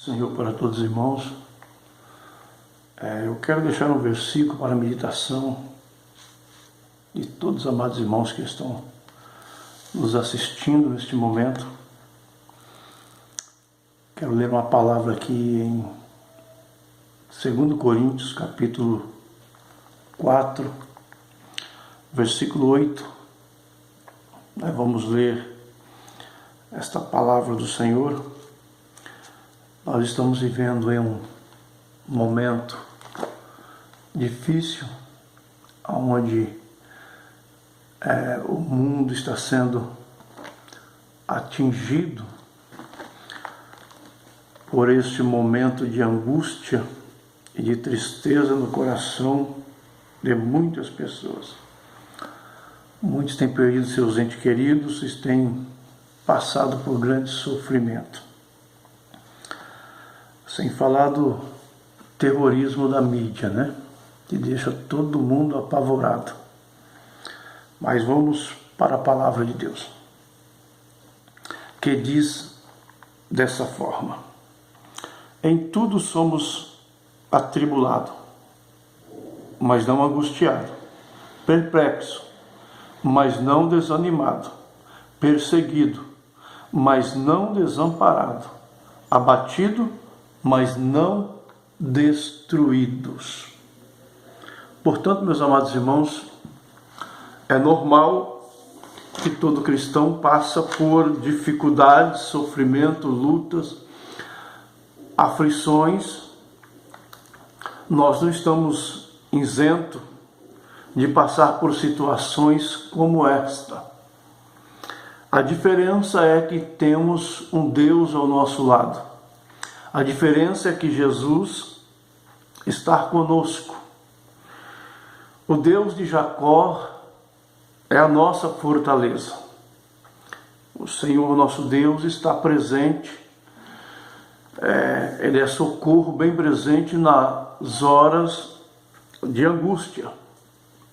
Senhor, para todos os irmãos, eu quero deixar um versículo para a meditação de todos os amados irmãos que estão nos assistindo neste momento. Quero ler uma palavra aqui em 2 Coríntios, capítulo 4, versículo 8. Nós vamos ler esta palavra do Senhor. Nós estamos vivendo em um momento difícil, onde o mundo está sendo atingido por este momento de angústia e de tristeza no coração de muitas pessoas. Muitos têm perdido seus entes queridos e têm passado por grande sofrimento. Sem falar do terrorismo da mídia, né? Que deixa todo mundo apavorado. Mas vamos para a palavra de Deus, que diz dessa forma: em tudo somos atribulados, mas não angustiados, perplexos, mas não desanimados, perseguido, mas não desamparado, abatido, mas não destruídos. Portanto, meus amados irmãos, é normal que todo cristão passa por dificuldades, sofrimento, lutas, aflições. Nós não estamos isentos de passar por situações como esta. A diferença é que temos um Deus ao nosso lado. A diferença é que Jesus está conosco. O Deus de Jacó é a nossa fortaleza. O Senhor, nosso Deus, está presente. Ele é socorro bem presente nas horas de angústia.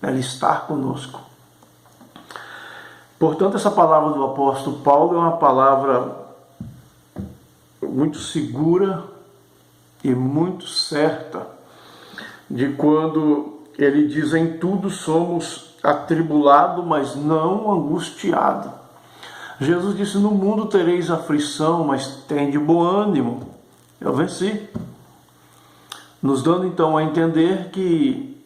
Ele está conosco. Portanto, essa palavra do apóstolo Paulo é uma palavra muito segura e muito certa, de quando ele diz: em tudo somos atribulados, mas não angustiados. Jesus disse: no mundo tereis aflição, mas tende bom ânimo, eu venci. Nos dando então a entender que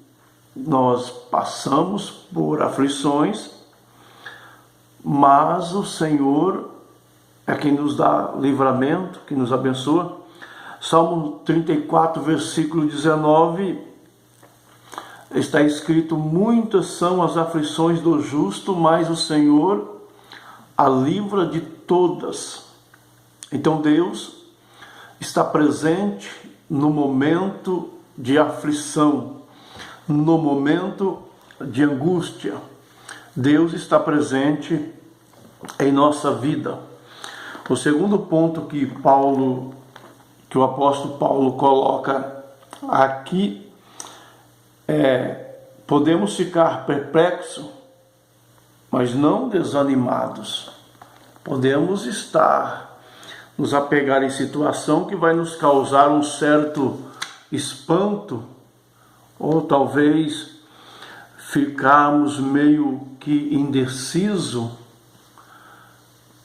nós passamos por aflições, mas o Senhor é quem nos dá livramento, que nos abençoa. Salmo 34, versículo 19, está escrito: muitas são as aflições do justo, mas o Senhor a livra de todas. Então Deus está presente no momento de aflição, no momento de angústia. Deus está presente em nossa vida. O segundo ponto que o apóstolo Paulo coloca aqui podemos ficar perplexos, mas não desanimados. Podemos nos apegar em situação que vai nos causar um certo espanto, ou talvez ficarmos meio que indeciso,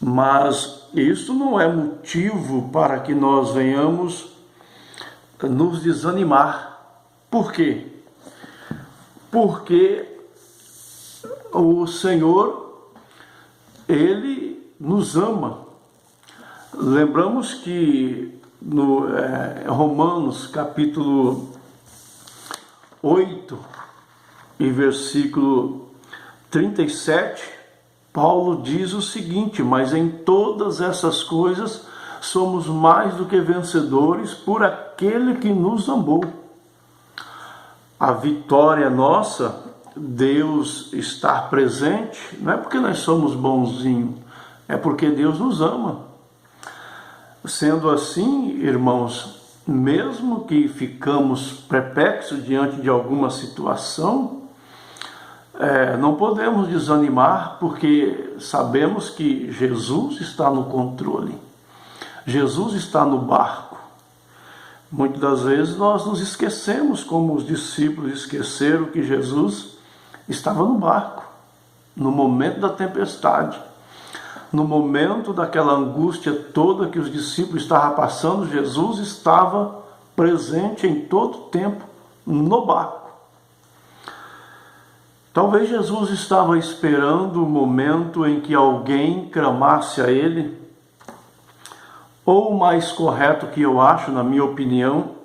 mas isso não é motivo para que nós venhamos nos desanimar. Por quê? Porque o Senhor, Ele nos ama. Lembramos que no Romanos capítulo 8 e versículo 37, Paulo diz o seguinte: mas em todas essas coisas somos mais do que vencedores por aquele que nos amou. A vitória nossa, Deus estar presente, não é porque nós somos bonzinhos, é porque Deus nos ama. Sendo assim, irmãos, mesmo que ficamos perplexos diante de alguma situação, não podemos desanimar, porque sabemos que Jesus está no controle. Jesus está no barco. Muitas das vezes nós nos esquecemos, como os discípulos esqueceram que Jesus estava no barco, no momento da tempestade, no momento daquela angústia toda que os discípulos estavam passando. Jesus estava presente em todo o tempo no barco. Talvez Jesus estava esperando o momento em que alguém clamasse a ele, ou o mais correto que eu acho, na minha opinião,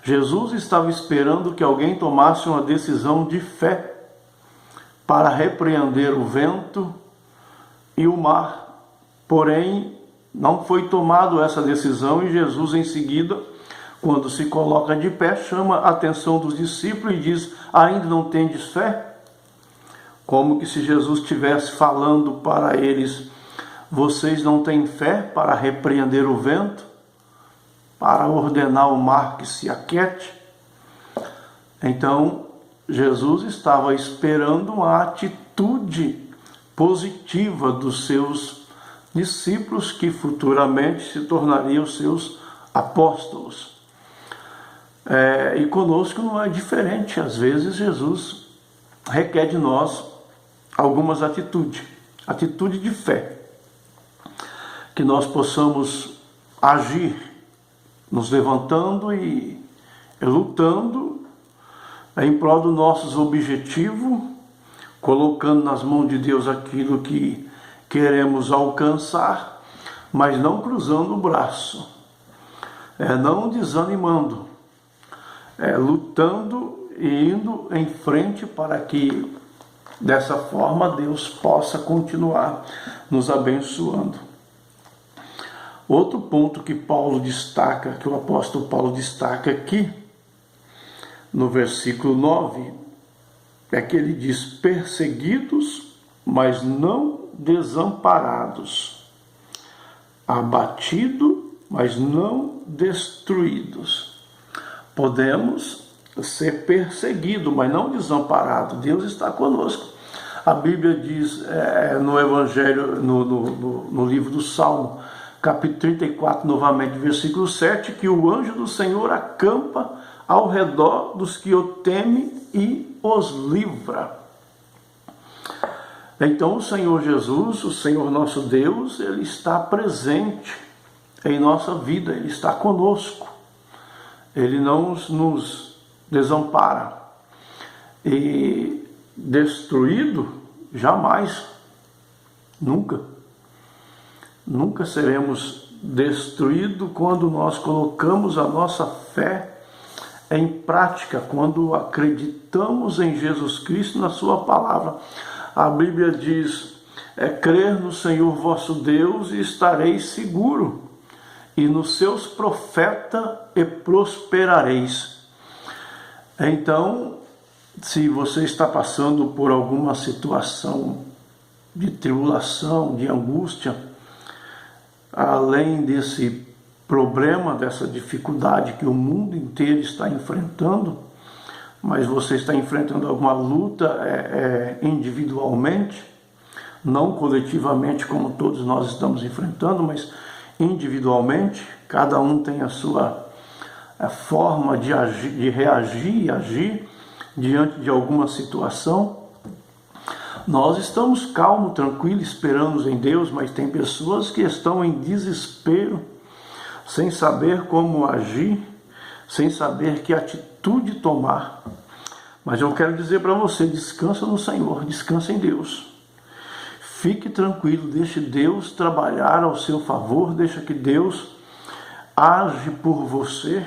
Jesus estava esperando que alguém tomasse uma decisão de fé para repreender o vento e o mar. Porém, não foi tomada essa decisão e Jesus, em seguida, quando se coloca de pé, chama a atenção dos discípulos e diz: ainda não tendes fé? Como que se Jesus estivesse falando para eles: vocês não têm fé para repreender o vento, para ordenar o mar que se aquiete? Então, Jesus estava esperando uma atitude positiva dos seus discípulos, que futuramente se tornariam seus apóstolos. E conosco não é diferente. Às vezes Jesus requer de nós algumas atitudes de fé, que nós possamos agir, nos levantando e lutando em prol dos nossos objetivos, colocando nas mãos de Deus aquilo que queremos alcançar, mas não cruzando o braço, não desanimando, lutando e indo em frente para que dessa forma Deus possa continuar nos abençoando. Outro ponto que Paulo destaca, que o apóstolo Paulo destaca aqui, no versículo 9, é que ele diz: perseguidos, mas não desamparados, abatido, mas não destruídos. Podemos ser perseguidos, mas não desamparados. Deus está conosco. A Bíblia diz no Evangelho, no livro do Salmo, capítulo 34, novamente, versículo 7, que o anjo do Senhor acampa ao redor dos que o temem e os livra. Então o Senhor Jesus, o Senhor nosso Deus, Ele está presente em nossa vida, Ele está conosco. Ele não nos desampara. E destruído, jamais, nunca. Nunca seremos destruídos quando nós colocamos a nossa fé em prática, quando acreditamos em Jesus Cristo, na sua palavra. A Bíblia diz: crer no Senhor vosso Deus e estareis seguro, e nos seus profetas e prosperareis. Então, se você está passando por alguma situação de tribulação, de angústia, além desse problema, dessa dificuldade que o mundo inteiro está enfrentando, mas você está enfrentando alguma luta individualmente, não coletivamente como todos nós estamos enfrentando, mas individualmente, cada um tem a sua forma de agir, de reagir e agir diante de alguma situação. Nós estamos calmos, tranquilos, esperamos em Deus, mas tem pessoas que estão em desespero, sem saber como agir, sem saber que atitude tomar. Mas eu quero dizer para você: descansa no Senhor, descansa em Deus. Fique tranquilo, deixe Deus trabalhar ao seu favor, deixa que Deus age por você,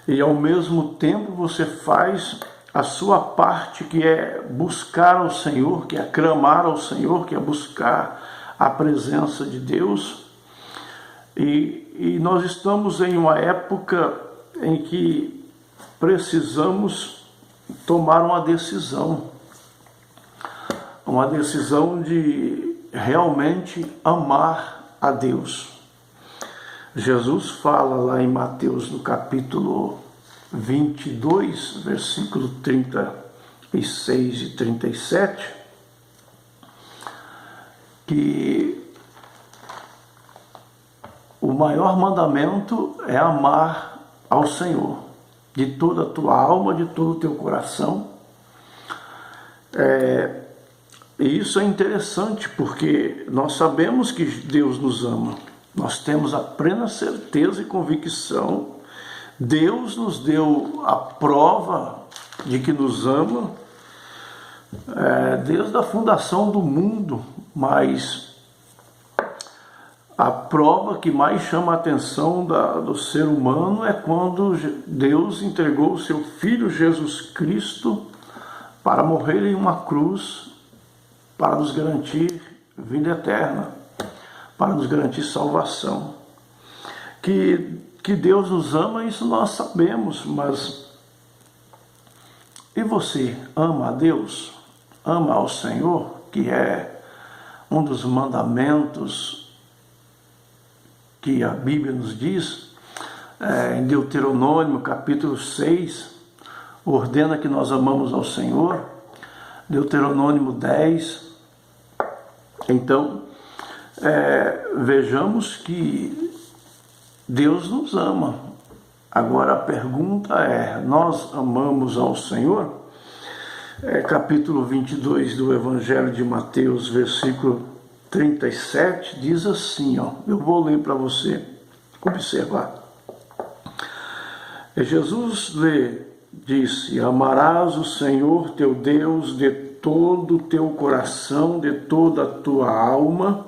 e ao mesmo tempo você faz a sua parte, que é buscar ao Senhor, que é clamar ao Senhor, que é buscar a presença de Deus. E nós estamos em uma época em que precisamos tomar uma decisão de realmente amar a Deus. Jesus fala lá em Mateus, no capítulo 22, versículo 36 e 37, que o maior mandamento é amar ao Senhor de toda a tua alma, de todo o teu coração. E isso é interessante porque nós sabemos que Deus nos ama. Nós temos a plena certeza e convicção. Deus nos deu a prova de que nos ama desde a fundação do mundo, mas a prova que mais chama a atenção do ser humano é quando Deus entregou o seu Filho Jesus Cristo para morrer em uma cruz, para nos garantir vida eterna, para nos garantir salvação. Que Deus nos ama, isso nós sabemos, mas e você ama a Deus? Ama ao Senhor, que é um dos mandamentos que a Bíblia nos diz, em Deuteronômio capítulo 6, ordena que nós amamos ao Senhor. Deuteronômio 10. Então, vejamos que Deus nos ama. Agora a pergunta é, nós amamos ao Senhor? Capítulo 22 do Evangelho de Mateus, versículo 37, diz assim, eu vou ler para você observar. Jesus disse: amarás o Senhor teu Deus de todo o teu coração, de toda a tua alma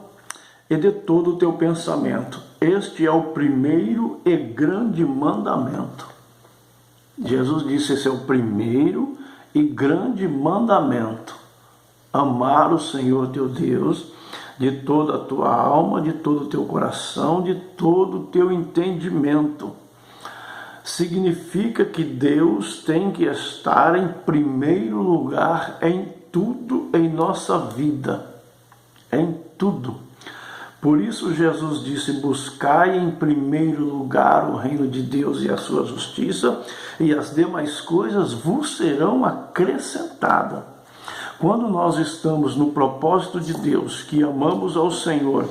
e de todo o teu pensamento. Este é o primeiro e grande mandamento. Jesus disse, esse é o primeiro e grande mandamento. Amar o Senhor teu Deus de toda a tua alma, de todo o teu coração, de todo o teu entendimento. Significa que Deus tem que estar em primeiro lugar em tudo em nossa vida. Em tudo. Por isso Jesus disse, buscai em primeiro lugar o reino de Deus e a sua justiça, e as demais coisas vos serão acrescentadas. Quando nós estamos no propósito de Deus, que amamos ao Senhor,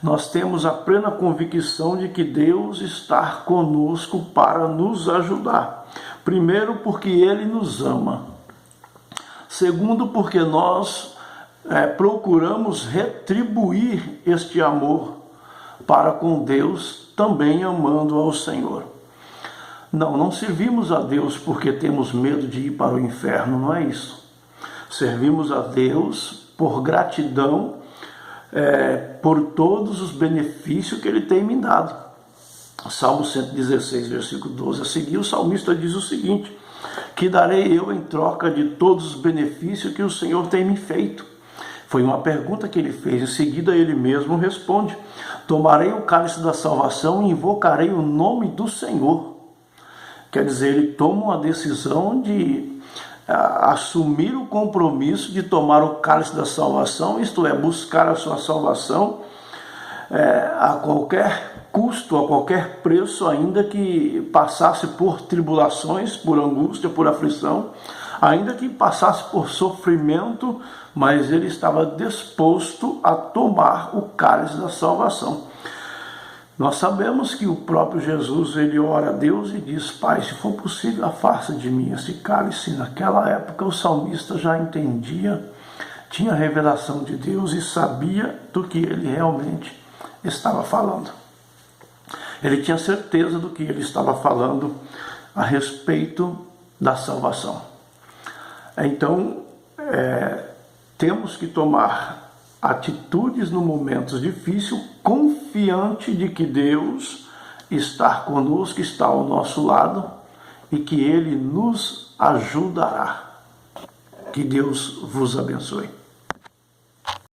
nós temos a plena convicção de que Deus está conosco para nos ajudar. Primeiro, porque Ele nos ama. Segundo, porque nós procuramos retribuir este amor para com Deus, também amando ao Senhor. Não servimos a Deus porque temos medo de ir para o inferno, não é isso. Servimos a Deus por gratidão, por todos os benefícios que Ele tem me dado. Salmo 116, versículo 12 a seguir, o salmista diz o seguinte: que darei eu em troca de todos os benefícios que o Senhor tem me feito? Foi uma pergunta que ele fez. Em seguida ele mesmo responde: tomarei o cálice da salvação e invocarei o nome do Senhor. Quer dizer, ele toma uma decisão de assumir o compromisso de tomar o cálice da salvação, isto é, buscar a sua salvação a qualquer custo, a qualquer preço, ainda que passasse por tribulações, por angústia, por aflição, ainda que passasse por sofrimento, mas ele estava disposto a tomar o cálice da salvação. Nós sabemos que o próprio Jesus, ele ora a Deus e diz: Pai, se for possível, afasta de mim esse cálice. Naquela época o salmista já entendia, tinha a revelação de Deus e sabia do que ele realmente estava falando. Ele tinha certeza do que ele estava falando a respeito da salvação. Então, temos que tomar atitudes no momentos difíceis, confiante de que Deus está conosco, está ao nosso lado e que Ele nos ajudará. Que Deus vos abençoe.